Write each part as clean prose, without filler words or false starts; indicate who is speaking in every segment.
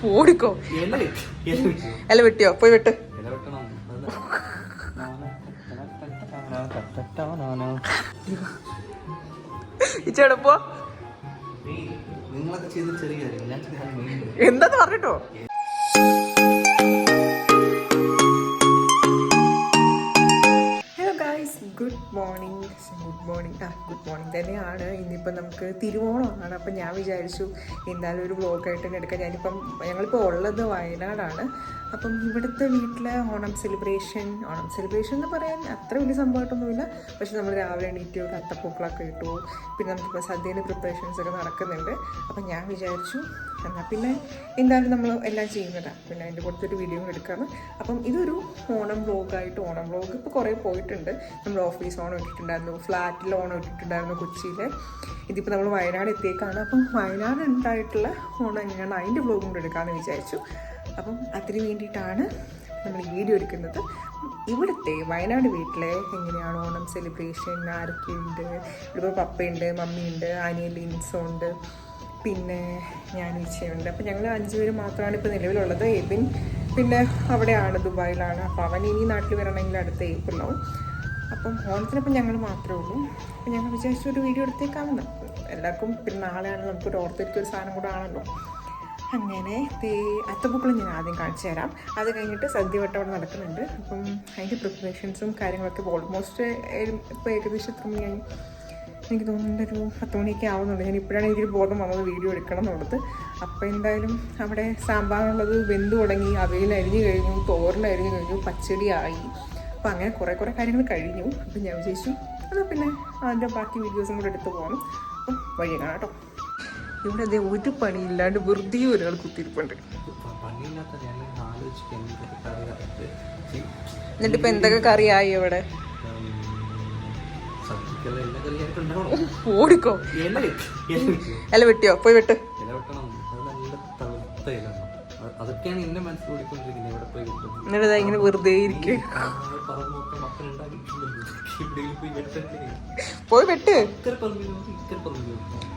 Speaker 1: ഓടിക്കോ. ഇല വെട്ടിയോ? പോയി വെട്ട്. ഇച്ചെടുപ്പോ എന്താന്ന് പറഞ്ഞിട്ടോ. Good morning. ഗുഡ് മോർണിംഗ് തന്നെയാണ്. ഇന്നിപ്പം നമുക്ക് തിരുവോണമാണ്. അപ്പം ഞാൻ വിചാരിച്ചു എന്തായാലും ഒരു വ്ളോഗായിട്ട് തന്നെ എടുക്കാം. ഞങ്ങളിപ്പോൾ ഉള്ളത് വയനാടാണ്. അപ്പം ഇവിടുത്തെ വീട്ടിലെ ഓണം സെലിബ്രേഷൻ എന്ന് പറയാൻ അത്ര വലിയ സംഭവമായിട്ടൊന്നുമില്ല. പക്ഷെ നമ്മൾ രാവിലെ എണീറ്റ് ഒരു അത്തപ്പൂക്കളൊക്കെ ഇട്ടു. പിന്നെ നമുക്കിപ്പോൾ സദ്യയുടെ പ്രിപ്പറേഷൻസ് ഒക്കെ നടക്കുന്നുണ്ട്. അപ്പം ഞാൻ വിചാരിച്ചു എന്നാൽ പിന്നെ എന്തായാലും നമ്മൾ എല്ലാം ചെയ്യുന്നതാണ്, പിന്നെ അതിൻ്റെ പുറത്തൊരു വീഡിയോ എടുക്കാമെന്ന്. അപ്പം ഇതൊരു ഓണം വ്ളോഗായിട്ട്, ഓണം വ്ളോഗ് ഇപ്പോൾ കുറേ പോയിട്ടുണ്ട്. നമ്മൾ ഓഫീസ് ഓണം ഇട്ടിട്ടുണ്ടായിരുന്നു, ഫ്ലാറ്റിൽ ഓണം ഇട്ടിട്ടുണ്ടായിരുന്നു കൊച്ചിയിൽ. ഇതിപ്പോൾ നമ്മൾ വയനാട് എത്തിയേക്കാണ്. അപ്പം വയനാട് ഉണ്ടായിട്ടുള്ള ഓണം എങ്ങനെയാണ് അതിൻ്റെ വ്ളോഗും കൂടെ എടുക്കാമെന്ന് വിചാരിച്ചു. അപ്പം അതിന് വേണ്ടിയിട്ടാണ് നമ്മൾ ഈ വീഡിയോ എടുക്കുന്നത്. ഇവിടുത്തെ വയനാട് വീട്ടിലെ എങ്ങനെയാണ് ഓണം സെലിബ്രേഷൻ, ആരൊക്കെയുണ്ട്. ഇവിടെ പപ്പയുണ്ട്, മമ്മിയുണ്ട്, ആനിയ ലിൻസുണ്ട്, പിന്നെ ഞാൻ ഇച്ചയുണ്ട്. അപ്പം ഞങ്ങൾ 5 പേര് മാത്രമാണ് ഇപ്പോൾ നിലവിലുള്ളത്. എബിൻ പിന്നെ അവിടെയാണ്, ദുബായിലാണ്. അപ്പോൾ അവൻ ഇനി നാട്ടിൽ വരണമെങ്കിൽ അടുത്ത ഏപ്രിലാവും. അപ്പം ഓണത്തിനപ്പം ഞങ്ങൾ മാത്രമേ ഉള്ളൂ. അപ്പം ഞങ്ങൾ വിചാരിച്ചൊരു വീഡിയോ എടുത്തേക്കാമെന്ന്. എല്ലാവർക്കും പിന്നെ നാളെയാണ് നമുക്കൊരു ഓർത്തിരിക്കൊരു സാധനം കൂടെ ആണല്ലോ. അങ്ങനെ അത്തപ്പൂക്കളം ഞാൻ ആദ്യം കാണിച്ചു തരാം. അത് കഴിഞ്ഞിട്ട് സദ്യവട്ടം അവിടെ നടക്കുന്നുണ്ട്. അപ്പം അതിൻ്റെ പ്രിപ്പറേഷൻസും കാര്യങ്ങളൊക്കെ ഓൾമോസ്റ്റ് ഇപ്പോൾ ഏകദേശം എത്ര മണിയായി എനിക്ക് തോന്നുന്നുണ്ട്, ഒരു 10 മണിയൊക്കെ ആവുന്നുണ്ട്. ഞാൻ ഇപ്പോഴാണ് എനിക്കൊരു ബോധം വന്നത് വീഡിയോ എടുക്കണം എന്നുള്ളത്. അപ്പോൾ എന്തായാലും അവിടെ സാമ്പാറുള്ളത് വെന്ത് തുടങ്ങി, അവയിൽ അരിഞ്ഞു കഴിഞ്ഞു, തോരനരിഞ്ഞു കഴിഞ്ഞു, പച്ചടിയായി. അപ്പോൾ അങ്ങനെ കുറേ കാര്യങ്ങൾ കഴിഞ്ഞു. അപ്പം ഞാൻ വിചാരിച്ചു എന്നാൽ പിന്നെ അതിൻ്റെ ബാക്കി വീഡിയോസും കൂടെ എടുത്ത് പോകണം. അപ്പം വഴി കാണാം കേട്ടോ. ഇവിടെ അതേ ഒരു പണിയില്ലാണ്ട് വെറുതെ ഒരാൾ കുത്തിയിരിപ്പുണ്ട്. എന്നിട്ടിപ്പോൾ എന്തൊക്കെ കറിയായി ഇവിടെ? ഓടിക്കോ. ഇല വെട്ടിയോ? പോയി വെട്ട്. എന്നിട്ട് ഇങ്ങനെ വെറുതെ ഇരിക്കും. പോയി വെട്ട്,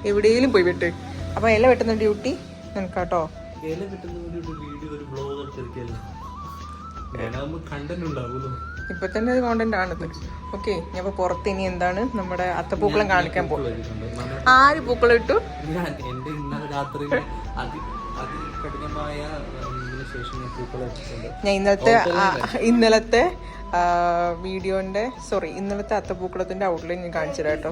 Speaker 1: എവിടെയെങ്കിലും പോയി വെട്ട്. അപ്പൊ ഇല വെട്ടുന്ന ഡ്യൂട്ടി നിനക്കാട്ടോ. ഇപ്പൊ തന്നെ ഒരു കോണ്ടന്റ് ആണിത്. ഓക്കെ, ഞാൻ ഇപ്പൊ പുറത്ത് ഇനി എന്താണ് നമ്മുടെ അത്തപ്പൂക്കളം കാണിക്കാൻ പോകും. ആര് പൂക്കളം ഇട്ടു? ഞാൻ ഇന്നലത്തെ വീഡിയോന്റെ ഇന്നലത്തെ അത്തപ്പൂക്കളത്തിന്റെ ഔട്ട്ലൈൻ ഞാൻ കാണിച്ചു തരാം കേട്ടോ.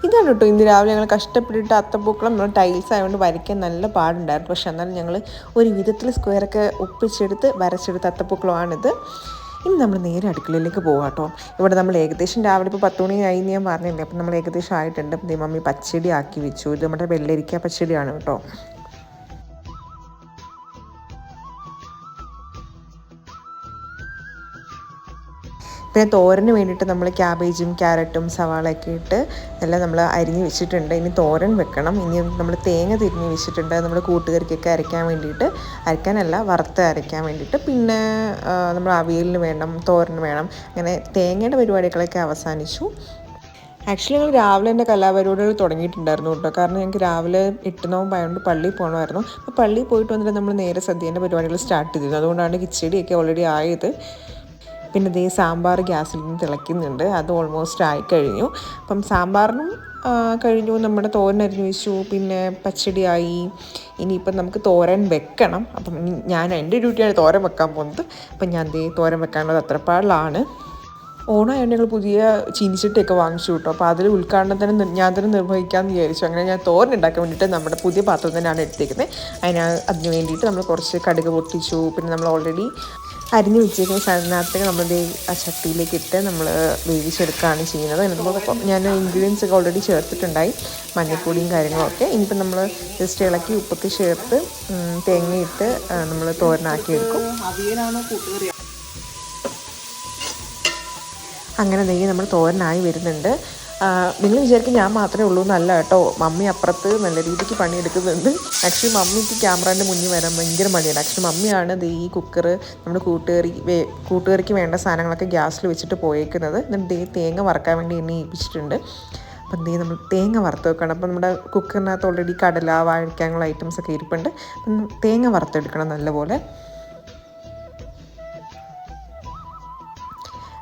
Speaker 1: ഇതാണ് കേട്ടോ ഇന്ന് രാവിലെ ഞങ്ങൾ കഷ്ടപ്പെട്ടിട്ട് അത്തപ്പൂക്കളം. നമ്മൾ ടൈൽസ് ആയതുകൊണ്ട് വരയ്ക്കാൻ നല്ല പാടുണ്ടായിരുന്നു. പക്ഷെ എന്നാലും ഞങ്ങൾ ഒരു വിധത്തിൽ സ്ക്വയറൊക്കെ ഒപ്പിച്ചെടുത്ത് വരച്ചെടുത്ത അത്തപ്പൂക്കളമാണിത്. ഇനി നമ്മൾ നേരെ അടുക്കളയിലേക്ക് പോകാം കേട്ടോ. ഇവിടെ നമ്മൾ ഏകദേശം രാവിലെ ഇപ്പോൾ 10 മണിയായി എന്ന് ഞാൻ പറഞ്ഞില്ലേ. അപ്പം നമ്മൾ ഏകദേശം ആയിട്ടുണ്ട്. മമ്മി പച്ചടി ആക്കി വെച്ചു. ഇത് നമ്മുടെ വെള്ളരിക്ക പച്ചടിയാണ് കേട്ടോ. പിന്നെ തോരന് വേണ്ടിയിട്ട് നമ്മൾ ക്യാബേജും ക്യാരറ്റും സവാളയൊക്കെ ഇട്ട് എല്ലാം നമ്മൾ അരിഞ്ഞ് വെച്ചിട്ടുണ്ട്. ഇനി തോരൻ വെക്കണം. ഇനി നമ്മൾ തേങ്ങ തിരിഞ്ഞ് വെച്ചിട്ടുണ്ട്. നമ്മൾ കൂട്ടുകറിക്കൊക്കെ അരയ്ക്കാൻ വേണ്ടിയിട്ട്, അരയ്ക്കാനല്ല വറുത്ത് അരയ്ക്കാൻ വേണ്ടിയിട്ട്. പിന്നെ നമ്മൾ അവിയലിന് വേണം, തോരന് വേണം. അങ്ങനെ തേങ്ങയുടെ പരിപാടികളൊക്കെ അവസാനിച്ചു. ആക്ച്വലി ഞങ്ങൾ രാവിലെ തന്നെ കലാപരിപാടികൾ തുടങ്ങിയിട്ടുണ്ടായിരുന്നു കേട്ടോ. കാരണം ഞങ്ങൾക്ക് രാവിലെ 8 നോമ്പായതുകൊണ്ട് പള്ളിയിൽ പോകണമായിരുന്നു. അപ്പോൾ പള്ളിയിൽ പോയിട്ട് വന്നിട്ട് നമ്മൾ നേരെ സദ്യേൻ്റെ പരിപാടികൾ സ്റ്റാർട്ട് ചെയ്തിരുന്നു. അതുകൊണ്ടാണ് കിച്ചടിയൊക്കെ ഓൾറെഡി ആയത്. പിന്നെ ദേ സാമ്പാർ ഗ്യാസിൽ നിന്ന് തിളയ്ക്കുന്നുണ്ട്. അത് ഓൾമോസ്റ്റ് ആയിക്കഴിഞ്ഞു. അപ്പം സാമ്പാറിനും കഴിഞ്ഞു. നമ്മുടെ തോരൻ അരിഞ്ഞു വെച്ചു. പിന്നെ പച്ചടിയായി. ഇനിയിപ്പം നമുക്ക് തോരൻ വെക്കണം. അപ്പം എൻ്റെ ഡ്യൂട്ടിയാണ് തോരൻ വെക്കാൻ പോകുന്നത്. അപ്പം ഞാൻ ദേ തോരൻ വെക്കാനുള്ളത് അത്രപ്പാടിലാണ്. ഓണമായതുകൊണ്ട് ഞങ്ങൾ പുതിയ ചീനിച്ചട്ടിയൊക്കെ വാങ്ങിച്ചു കേട്ടോ. അപ്പോൾ അതിൽ ഉദ്ഘാടനത്തിന് ഞാൻ തന്നെ നിർവഹിക്കാമെന്ന് വിചാരിച്ചു. അങ്ങനെ ഞാൻ തോരൻ ഉണ്ടാക്കാൻ വേണ്ടിയിട്ട് നമ്മുടെ പുതിയ പാത്രം തന്നെയാണ് എടുത്തേക്കുന്നത്. അതിന് വേണ്ടിയിട്ട് നമ്മൾ കുറച്ച് കടുക് പൊട്ടിച്ചു. പിന്നെ നമ്മൾ ഓൾറെഡി അരിഞ്ഞ് വെച്ചേക്കുന്ന സാധനത്തിനകത്തേക്ക് നമ്മൾ ആ ചട്ടിയിലേക്ക് ഇട്ട് നമ്മൾ വേവിച്ചെടുക്കുകയാണ് ചെയ്യുന്നത്. എന്നിട്ട് ഞാൻ ഇൻഗ്രീഡിയൻസ് ഒക്കെ ഓൾറെഡി ചേർത്തിട്ടുണ്ടായി, മഞ്ഞൾപ്പൊടിയും കാര്യങ്ങളൊക്കെ. ഇനിയിപ്പം നമ്മൾ ജസ്റ്റ് ഇളക്കി ഉപ്പൊക്കെ ചേർത്ത് തേങ്ങയിട്ട് നമ്മൾ തോരനാക്കിയെടുക്കും. അങ്ങനെ നെയ്യ് നമ്മൾ തോരനായി വരുന്നുണ്ട്. നിങ്ങൾ വിചാരിക്കും ഞാൻ മാത്രമേ ഉള്ളൂ എന്നല്ല കേട്ടോ. മമ്മി അപ്പുറത്ത് നല്ല രീതിക്ക് പണിയെടുക്കുന്നുണ്ട്. ആക്ച്വലി മമ്മിക്ക് ക്യാമറേൻ്റെ മുന്നിൽ വരാൻ ഭയങ്കര മടിയാണ്. ആക്ച്വലി മമ്മിയാണ് ഈ കുക്കർ നമ്മൾ കൂട്ടുകറിക്ക് വേണ്ട സാധനങ്ങളൊക്കെ ഗ്യാസിൽ വെച്ചിട്ട് പോയേക്കുന്നത്. എന്നിട്ട് തേങ്ങ വറക്കാൻ വേണ്ടി എന്നെ ഏൽപ്പിച്ചിട്ടുണ്ട്. അപ്പം എന്ത് ചെയ്യും, നമ്മൾ തേങ്ങ വറുത്ത് വെക്കണം. അപ്പം നമ്മുടെ കുക്കറിനകത്ത് ഓൾറെഡി കടല, വാഴയ്ക്ക അങ്ങനെയുള്ള ഐറ്റംസൊക്കെ ഇരിപ്പുണ്ട്. അപ്പം തേങ്ങ വറുത്തെടുക്കണം നല്ലപോലെ.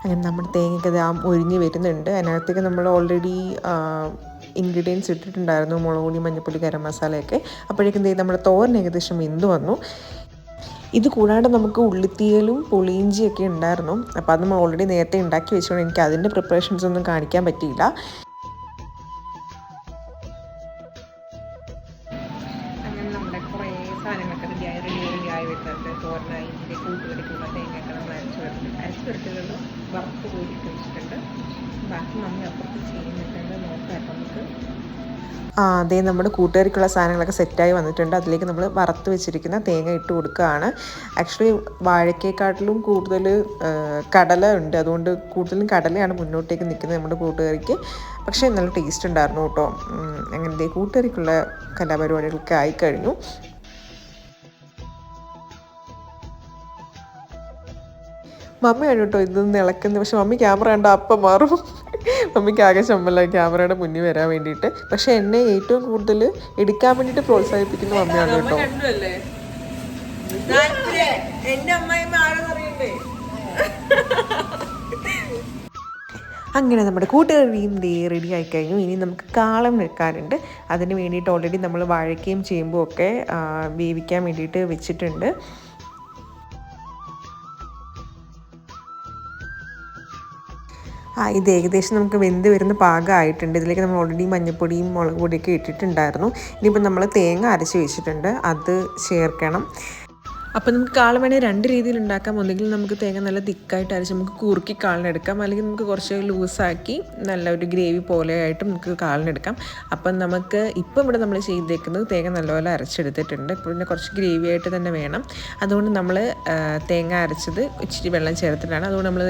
Speaker 1: അങ്ങനെ നമ്മുടെ തേങ്ങയൊക്കെ ഒഴിഞ്ഞ് വരുന്നുണ്ട്. അതിനകത്തേക്ക് നമ്മൾ ഓൾറെഡി ഇൻഗ്രീഡിയൻസ് ഇട്ടിട്ടുണ്ടായിരുന്നു, മുളക് പൊടി, മഞ്ഞൾപ്പൊടി, ഗരം മസാലയൊക്കെ. അപ്പോഴേക്കും എന്ത് ചെയ്യും, നമ്മുടെ തോരൻ ഏകദേശം വെന്ത് വന്നു. ഇത് കൂടാണ്ട് നമുക്ക് ഉള്ളിത്തീയലും പുളിയിഞ്ചിയൊക്കെ ഉണ്ടായിരുന്നു. അപ്പോൾ അത് നമ്മൾ ഓൾറെഡി നേരത്തെ ഉണ്ടാക്കി വെച്ചുകൊണ്ട് എനിക്ക് അതിൻ്റെ പ്രിപ്പറേഷൻസ് ഒന്നും കാണിക്കാൻ പറ്റിയില്ല. അങ്ങനെ നമ്മുടെ കുറേ സാധനങ്ങളൊക്കെ റെഡിയായി വരുന്നുണ്ട്. തോരനായി, ഇതിൻ്റെ കൂട്ടുകറിക്കുള്ള തേങ്ങയൊക്കെ നമ്മൾ അരച്ചുവെടുത്തത് വറുത്ത് കോരിയിട്ട് വെച്ചിട്ടുണ്ട്. ബാക്കി നമ്മൾ അപ്പുറത്ത് ചെയ്യുന്നുണ്ട്, നോക്കാം നമുക്ക്. അതേ, നമ്മുടെ കൂട്ടുകാർക്കുള്ള സാധനങ്ങളൊക്കെ സെറ്റായി വന്നിട്ടുണ്ട്. അതിലേക്ക് നമ്മൾ വറുത്ത് വെച്ചിരിക്കുന്ന തേങ്ങ ഇട്ട് കൊടുക്കുകയാണ്. ആക്ച്വലി വാഴയ്ക്കേക്കാട്ടിലും കൂടുതൽ കടല ഉണ്ട്, അതുകൊണ്ട് കൂടുതലും കടലയാണ് മുന്നോട്ടേക്ക് നിൽക്കുന്നത് നമ്മുടെ കൂട്ടുകാരിക്ക്. പക്ഷേ നല്ല ടേസ്റ്റ് ഉണ്ടായിരുന്നു കേട്ടോ. അങ്ങനത്തെ കൂട്ടുകാർക്കുള്ള കലാപരിപാടികളൊക്കെ ആയിക്കഴിഞ്ഞു. മമ്മിയാണ് കേട്ടോ ഇതൊന്നും ഇളക്കുന്നത്. പക്ഷെ മമ്മി ക്യാമറ കണ്ട അപ്പം മാറും. മമ്മിക്ക് ആകെ ചമ്മല ക്യാമറയുടെ മുന്നിൽ വരാൻ വേണ്ടിയിട്ട്. പക്ഷെ എന്നെ ഏറ്റവും കൂടുതൽ എടുക്കാൻ വേണ്ടിയിട്ട് പ്രോത്സാഹിപ്പിക്കുന്ന മമ്മിയാണ് കേട്ടോ. അങ്ങനെ നമ്മുടെ കൂട്ടുകറിയും റെഡി ആയി കഴിഞ്ഞു. ഇനി നമുക്ക് കാളം വെക്കാറുണ്ട്. അതിന് വേണ്ടിയിട്ട് ഓൾറെഡി നമ്മൾ വാഴയ്ക്കയും ചേമ്പും ഒക്കെ വേവിക്കാൻ വേണ്ടിയിട്ട് വെച്ചിട്ടുണ്ട്. ഇത് ഏകദേശം നമുക്ക് വെന്ത് വരുന്ന പാകമായിട്ടുണ്ട്. ഇതിലേക്ക് നമ്മൾ ഓൾറെഡി മഞ്ഞൾപ്പൊടിയും മുളക് പൊടിയൊക്കെ ഇട്ടിട്ടുണ്ടായിരുന്നു. ഇനിയിപ്പോൾ നമ്മൾ തേങ്ങ അരച്ച് വെച്ചിട്ടുണ്ട്, അത് ചേർക്കണം. അപ്പോൾ നമുക്ക് കാളൻ വേണേൽ രണ്ട് രീതിയിൽ ഉണ്ടാക്കാം. ഒന്നുകിൽ നമുക്ക് തേങ്ങ നല്ല തിക്കായിട്ട് അരച്ച് നമുക്ക് കുറുക്കി കാളിനെടുക്കാം, അല്ലെങ്കിൽ നമുക്ക് കുറച്ച് ലൂസാക്കി നല്ല ഒരു ഗ്രേവി പോലെ ആയിട്ട് നമുക്ക് കാളിനെടുക്കാം. അപ്പം നമുക്ക് ഇപ്പം ഇവിടെ നമ്മൾ ചെയ്തേക്കുന്നത് തേങ്ങ നല്ലപോലെ അരച്ചെടുത്തിട്ടുണ്ട്. ഇപ്പോൾ പിന്നെ കുറച്ച് ഗ്രേവി ആയിട്ട് തന്നെ വേണം. അതുകൊണ്ട് നമ്മൾ തേങ്ങ അരച്ചത് ഇച്ചിരി വെള്ളം ചേർത്തിട്ടാണ്. അതുകൊണ്ട് നമ്മൾ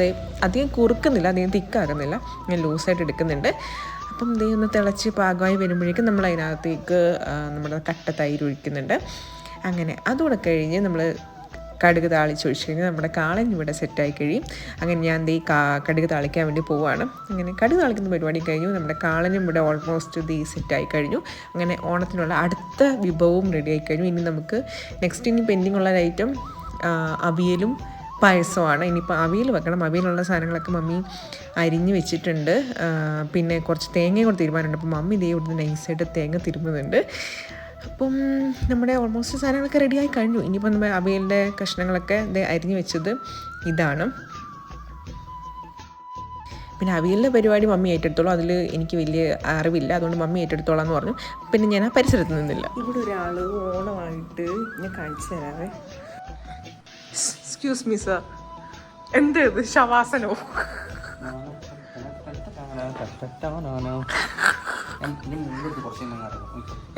Speaker 1: അധികം കുറുക്കുന്നില്ല, അധികം തിക്കാകുന്നില്ല, ഞാൻ ലൂസായിട്ട് എടുക്കുന്നുണ്ട്. അപ്പം ഇതേ ഒന്ന് തിളച്ച് പാകമായി വരുമ്പോഴേക്കും നമ്മൾ അതിനകത്തേക്ക് നമ്മുടെ കട്ട തൈര് ഒഴിക്കുന്നുണ്ട്. അങ്ങനെ അതുകൂടെ കഴിഞ്ഞ് നമ്മൾ കടുക് താളിച്ചൊഴിച്ച് കഴിഞ്ഞാൽ നമ്മുടെ കാളൻ ഇവിടെ സെറ്റായി കഴിയും. അങ്ങനെ ഞാൻ കടുക് താളിക്കാൻ വേണ്ടി പോവുകയാണ്. അങ്ങനെ കടുക് താളിക്കുന്ന പരിപാടി കഴിഞ്ഞു. നമ്മുടെ കാളനും ഇവിടെ ഓൾമോസ്റ്റ് സെറ്റായി കഴിഞ്ഞു. അങ്ങനെ ഓണത്തിനുള്ള അടുത്ത വിഭവവും റെഡിയായി കഴിഞ്ഞു. ഇനി നമുക്ക് ഇനി പെൻഡിങ് ഉള്ള ഐറ്റം അവിയലും പായസമാണ്. ഇനിയിപ്പോൾ അവിയൽ വെക്കണം. അവിയലുള്ള സാധനങ്ങളൊക്കെ മമ്മി അരിഞ്ഞ് വെച്ചിട്ടുണ്ട്. പിന്നെ കുറച്ച് തേങ്ങയും കൂടെ തിരുമാനുണ്ട്. അപ്പോൾ മമ്മി ഇവിടുന്ന് നൈസായിട്ട് തേങ്ങ തിരുമുന്നുണ്ട്. അപ്പം നമ്മുടെ ഓൾമോസ്റ്റ് സാധനങ്ങളൊക്കെ റെഡിയായി കഴിഞ്ഞു. ഇനിയിപ്പോൾ നമ്മൾ അവിയലിൻ്റെ കഷ്ണങ്ങളൊക്കെ അരിഞ്ഞ് വെച്ചത് ഇതാണ്. പിന്നെ അവിയലിൻ്റെ പരിപാടി മമ്മി ഏറ്റെടുത്തോളൂ, അതിൽ എനിക്ക് വലിയ അറിവില്ല, അതുകൊണ്ട് മമ്മി ഏറ്റെടുത്തോളാം എന്ന് പറഞ്ഞു. പിന്നെ ഞാൻ ആ പരിസരത്ത് നിന്നില്ല. ഇവിടെ ഒരാൾ ഓണമായിട്ട് ഞാൻ കാണിച്ചു തരാവേ. എക്സ്ക്യൂസ് മീ സർ, എന്തേത് ശവാസനോ?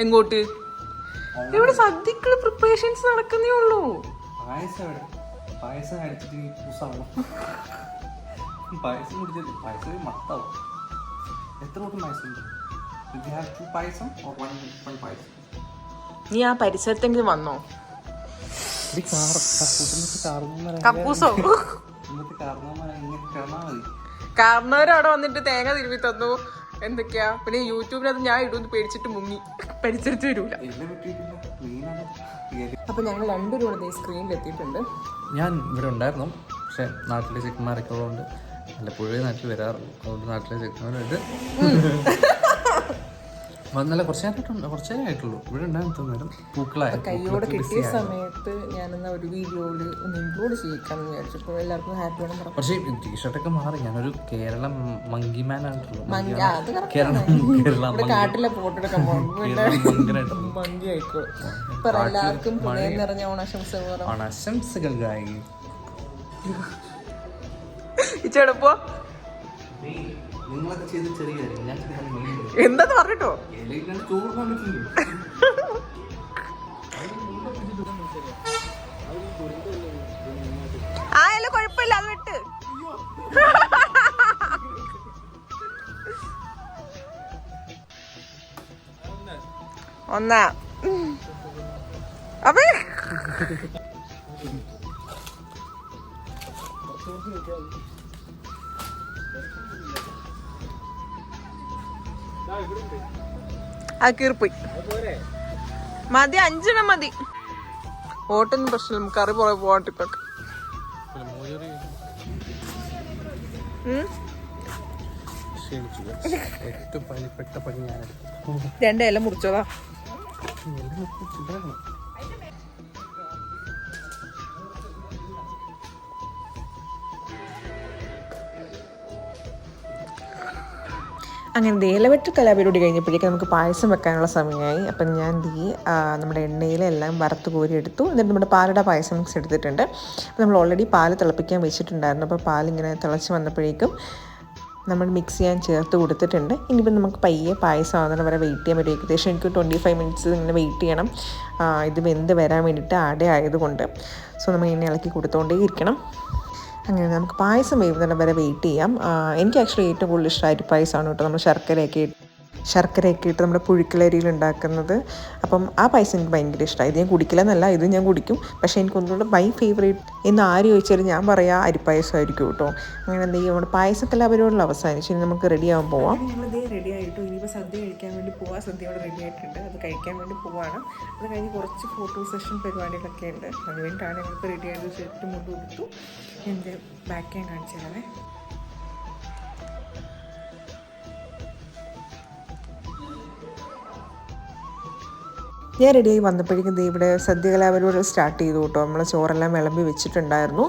Speaker 1: എങ്ങോട്ട്? ഇവിടെ സദ്യക്കുള്ള പ്രിപ്പറേഷൻസ് നടക്കുന്നേ ഉള്ളൂ.
Speaker 2: പായസം അടിച്ചിട്ട് പായസം കുടിച്ചിട്ട് പായസം മത്താവും. എത്ര കൂട്ടം പായസം?
Speaker 1: നീ ആ പരിസരത്തെങ്കിലും വന്നോ? കാരണവരവിടെ വന്നിട്ട് തേങ്ങ തിരുമ്മി തന്നു. എന്തൊക്കെയാ പിന്നെ യൂട്യൂബിലത് ഞാൻ ഇടുമെന്ന് പേടിച്ചിട്ട് മുങ്ങി പരിസരത്ത് വരൂല. അപ്പൊ ഞങ്ങൾ രണ്ടുപേരും ഇവിടെ സ്ക്രീനിൽ എത്തിയിട്ടുണ്ട്.
Speaker 2: ഞാൻ ഇവിടെ ഉണ്ടായിരുന്നു, പക്ഷെ നാട്ടിലെ ചെക്കന്മാരൊക്കെ ഉള്ളതുകൊണ്ട് വല്ലപ്പോഴേ നാട്ടിൽ വരാറുള്ളൂ. അതുകൊണ്ട് നാട്ടിലെ ചെക്കന്മാരുണ്ട് വന്നല്ല കുറച്ചേ ആയിട്ടുള്ളൂ. ഇവിടെ ഉണ്ടായിരുന്നു പൂക്കളായ
Speaker 1: കയ്യോടെ കിട്ടിയ സമയത്ത് ഞാനെന്നാ ഒരു വീഡിയോയില് ഒന്ന് ഇൻക്ലൂഡ് ചെയ്യിക്കാന്ന് വിചാരിച്ചപ്പോൾ എല്ലാവർക്കും ഹാപ്പി ആണ് പറഞ്ഞു.
Speaker 2: പക്ഷേ ടീഷർട്ടൊക്കെ മാറി, ഞാനൊരു കേരള മങ്കിമാൻ ആയിട്ടുള്ളൂ.
Speaker 1: കാട്ടിലെ ഫോട്ടോ എടുക്കാൻ മങ്കി ആയിക്കോ. എല്ലാവർക്കും നിറഞ്ഞ ഓണാശംസകൾ.
Speaker 2: ഓണാശംസകൾ ഗായി.
Speaker 1: ഇച്ചെടുപ്പോ
Speaker 2: നിങ്ങളൊക്കെ ചെയ്ത് ചെറിയ
Speaker 1: എന്താന്ന് പറഞ്ഞിട്ടോ? ആയാലും കുഴപ്പമില്ല, അത് വിട്ട്. ഒന്നാ അപ്പൊ ആ കീറിപ്പോയി മതി 5 എണ്ണം മതി ഓട്ടൊന്നും പ്രശ്നമില്ല കറി പുറകെ പോവാട്ടിപ്പൊക്കെ രണ്ട് ഇല മുറിച്ചോതാ അങ്ങനെ ഇലവെട്ട് കലാപരിപാടി കഴിഞ്ഞപ്പോഴേക്കും നമുക്ക് പായസം വെക്കാനുള്ള സമയമായി. അപ്പം ഞാൻ നമ്മുടെ എണ്ണയിലെല്ലാം വറുത്ത് കോരി എടുത്തു. എന്നിട്ട് നമ്മുടെ പാലട പായസം മിക്സ് എടുത്തിട്ടുണ്ട്. അപ്പോൾ നമ്മൾ ഓൾറെഡി പാല് തിളപ്പിക്കാൻ വെച്ചിട്ടുണ്ടായിരുന്നു. അപ്പോൾ പാലിങ്ങനെ തിളച്ച് വന്നപ്പോഴേക്കും നമ്മൾ മിക്സ് ചെയ്യാൻ ചേർത്ത് കൊടുത്തിട്ടുണ്ട്. ഇനിയിപ്പോൾ നമുക്ക് പയ്യെ പായസം ആകുന്നത് വരെ വെയിറ്റ് ചെയ്യാൻ പറ്റും. ഏകദേശം എനിക്ക് 25 മിനിറ്റ്സ് ഇങ്ങനെ വെയിറ്റ് ചെയ്യണം, ഇത് വെന്ത് വരാൻ വേണ്ടിയിട്ട് അട ആയതുകൊണ്ട്. സോ നമ്മൾ ഇങ്ങനെ ഇളക്കി കൊടുത്തുകൊണ്ടേ ഇരിക്കണം. അങ്ങനെ നമുക്ക് പായസം വേവുന്നിടം വരെ വെയിറ്റ് ചെയ്യാം. എനിക്ക് ആക്ച്വലി ഏറ്റവും കൂടുതൽ ഇഷ്ടം അരിപ്പായസമാണ് കേട്ടോ. നമ്മൾ ശർക്കരയൊക്കെ ഇട്ട് നമ്മുടെ പുഴുക്കലരിയിൽ ഉണ്ടാക്കുന്നത്. അപ്പം ആ പായസം എനിക്ക് ഭയങ്കര ഇഷ്ടമാണ്. ഇത് ഞാൻ കുടിക്കില്ലെന്നല്ല, ഇത് ഞാൻ കുടിക്കും. പക്ഷേ എനിക്കൊന്നുകൂടെ മൈ ഫേവറേറ്റ് എന്ന് ആര് ചോദിച്ചാലും ഞാൻ പറയാം അരിപ്പായസമായിരിക്കും കേട്ടോ. അങ്ങനെ എന്തെങ്കിലും നമ്മുടെ പായസക്കലാപരിപാടികൾ അവസാനിച്ച് ഇനി നമുക്ക് റെഡി ആവാൻ പോവാം. ഞങ്ങളിത് റെഡി ആയിട്ടു. ഇനിയിപ്പോൾ സദ്യ കഴിക്കാൻ വേണ്ടി പോവാം. സദ്യ അവിടെ റെഡി ആയിട്ടുണ്ട്, അത് കഴിക്കാൻ വേണ്ടി പോവാണ്. അത് കഴിഞ്ഞ് കുറച്ച് ഫോട്ടോ സെഷൻ പരിപാടികളൊക്കെ ഉണ്ട്. അത് വേണ്ടിയിട്ടാണ് ഞങ്ങൾക്ക് റെഡി ആയത്. സെറ്റ് മുണ്ട് കൊടുത്തു. എൻ്റെ ബാക്ക് ക്യാം കാണിച്ചു തരാവേ. ഞാൻ റെഡിയായി വന്നപ്പോഴേക്കും ഇവിടെ സദ്യകലാപരിപാടി സ്റ്റാർട്ട് ചെയ്തു കേട്ടോ. നമ്മൾ ചോറെല്ലാം വിളമ്പി വെച്ചിട്ടുണ്ടായിരുന്നു.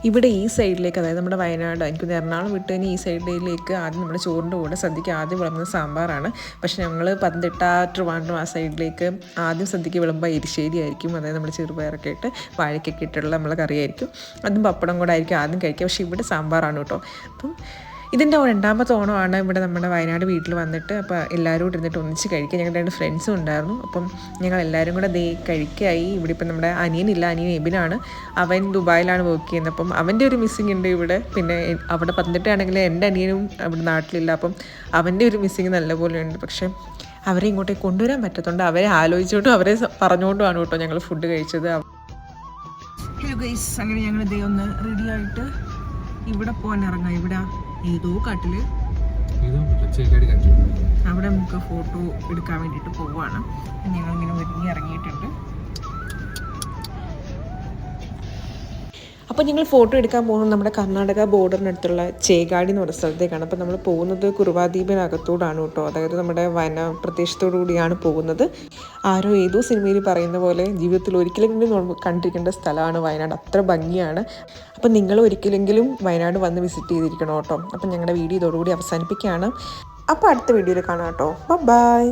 Speaker 1: ഇവിടെ ഈ സൈഡിലേക്ക്, അതായത് നമ്മുടെ വയനാട്, എനിക്കൊന്ന് എറണാകുളം വിട്ട് തന്നെ ഈ സൈഡിലേക്ക് ആദ്യം നമ്മുടെ ചോറിൻ്റെ കൂടെ സദ്യക്ക് ആദ്യം വിളമ്പുന്നത് സാമ്പാറാണ്. പക്ഷേ ഞങ്ങൾ പത്തനംതിട്ട, ട്രിവാൻഡ്രം ആ സൈഡിലേക്ക് ആദ്യം സദ്യക്ക് വിളമ്പുമ്പോൾ എരിശ്ശേരി ആയിരിക്കും. അതായത് നമ്മൾ ചെറുപയറൊക്കെ ഇട്ട് വാഴയ്ക്കൊക്കെ ഇട്ടുള്ള നമ്മളെ കറിയായിരിക്കും. അതും പപ്പടം കൂടെ ആയിരിക്കും ആദ്യം കഴിക്കുക. പക്ഷേ ഇവിടെ സാമ്പാറാണ് കേട്ടോ. അപ്പം ഇതിൻ്റെ 2ാമത്തെ ഓണമാണ് ഇവിടെ നമ്മുടെ വയനാട് വീട്ടിൽ വന്നിട്ട്. അപ്പോൾ എല്ലാവരും കൂടെ ഇരുന്നിട്ട് ഒന്നിച്ച് കഴിക്കുക. ഞങ്ങളുടെ 2 ഫ്രണ്ട്സും ഉണ്ടായിരുന്നു. അപ്പം ഞങ്ങൾ എല്ലാവരും കൂടെ കഴിക്കായി. ഇവിടെ ഇപ്പം നമ്മുടെ അനിയൻ എബിനാണ്. അവൻ ദുബായിലാണ് വർക്ക് ചെയ്യുന്നത്. അപ്പം അവൻ്റെ ഒരു മിസ്സിങ് ഉണ്ട് ഇവിടെ. പിന്നെ അവിടെ പത്തനംതിട്ടയാണെങ്കിൽ എൻ്റെ അനിയനും അവിടെ നാട്ടിലില്ല. അപ്പം അവൻ്റെ ഒരു മിസ്സിങ് നല്ലപോലെ ഉണ്ട്. പക്ഷേ അവരെ ഇങ്ങോട്ടേക്ക് കൊണ്ടുവരാൻ പറ്റത്തുണ്ട്. അവരെ ആലോചിച്ചോണ്ടും അവരെ പറഞ്ഞുകൊണ്ടുമാണ് കേട്ടോ ഞങ്ങൾ ഫുഡ് കഴിച്ചത്. ഹലോ ഗൈസ്, അങ്ങനെ ഞങ്ങൾ ഇതേ ഒന്ന് റെഡി ആയിട്ട് ഇവിടെ പോകാൻ ഇറങ്ങാം. ഇവിടെ ഏതോ കാട്ടില് അവിടെ നമുക്ക് ഫോട്ടോ എടുക്കാൻ വേണ്ടിയിട്ട് പോവാണ്. ഞങ്ങളിങ്ങനെ ഒരുങ്ങി ഇറങ്ങിയിട്ടുണ്ട്. അപ്പോൾ ഞങ്ങൾ ഫോട്ടോ എടുക്കാൻ പോകുന്നത് നമ്മുടെ കർണാടക ബോർഡറിനടുത്തുള്ള ചേകാടി എന്ന് പറയുന്ന സ്ഥലത്തേക്കാണ്. അപ്പോൾ നമ്മൾ പോകുന്നത് കുറുവാദ്വീപിനകത്തോടാണ് കേട്ടോ. അതായത് നമ്മുടെ വനപ്രദേശത്തോടു കൂടിയാണ് പോകുന്നത്. ആരോ ഏതോ സിനിമയിൽ പറയുന്ന പോലെ ജീവിതത്തിൽ ഒരിക്കലെങ്കിലും നമ്മൾ കണ്ടിരിക്കേണ്ട സ്ഥലമാണ് വയനാട്. അത്ര ഭംഗിയാണ്. അപ്പം നിങ്ങൾ ഒരിക്കലെങ്കിലും വയനാട് വന്ന് വിസിറ്റ് ചെയ്തിരിക്കണം കേട്ടോ. അപ്പം ഞങ്ങളുടെ വീഡിയോ ഇതോടുകൂടി അവസാനിപ്പിക്കുകയാണ്. അപ്പോൾ അടുത്ത വീഡിയോയിൽ കാണാം കേട്ടോ. ബൈ.